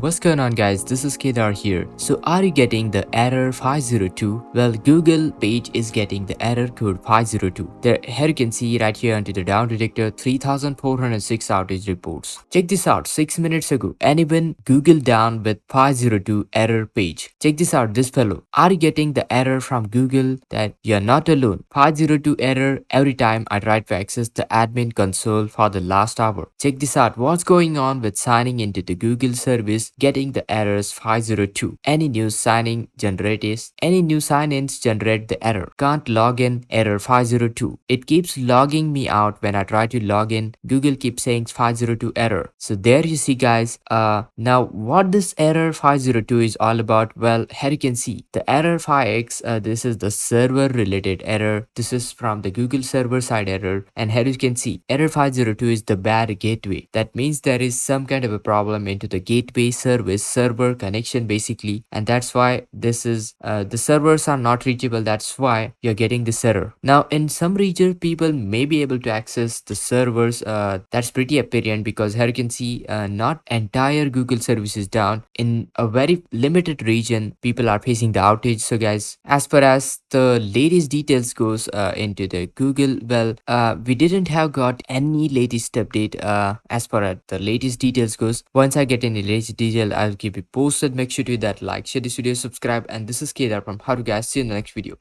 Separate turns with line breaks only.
What's going on guys, this is Kedar here. So are you getting the error 502? Well, Google page is getting the error code 502. Here you can see right here under the down detector 3406 outage reports. Check this out, 6 minutes ago anyone Google down with 502 error page. Check this out, this fellow. Are you getting the error from Google that you're not alone? 502 error every time I try to access the admin console for the last hour. Check this out, what's going on with signing into the Google service getting the errors 502. Any new signing generators, any new sign-ins generate the error. Can't log in, error 502. It keeps logging me out when I try to log in. Google keeps saying 502 error. So there you see guys. Now what this error 502 is all about? Well, here you can see the error 5x. This is the server related error. This is from the Google server side error. And here you can see error 502 is the bad gateway. That means there is some kind of a problem into the gateway service server connection basically, and that's why this is the servers are not reachable. That's why you're getting this error. Now in some region people may be able to access the servers. That's pretty apparent because here you can see not entire Google service is down. In a very limited region people are facing the outage. So guys, as far as the latest details goes into the Google, well, we didn't have got any latest update as far as the latest details goes. Once I get any latest detail, I'll keep it posted. Make sure to hit that like, share this video, subscribe, and this is Kedar from How to Guys. See you in the next video.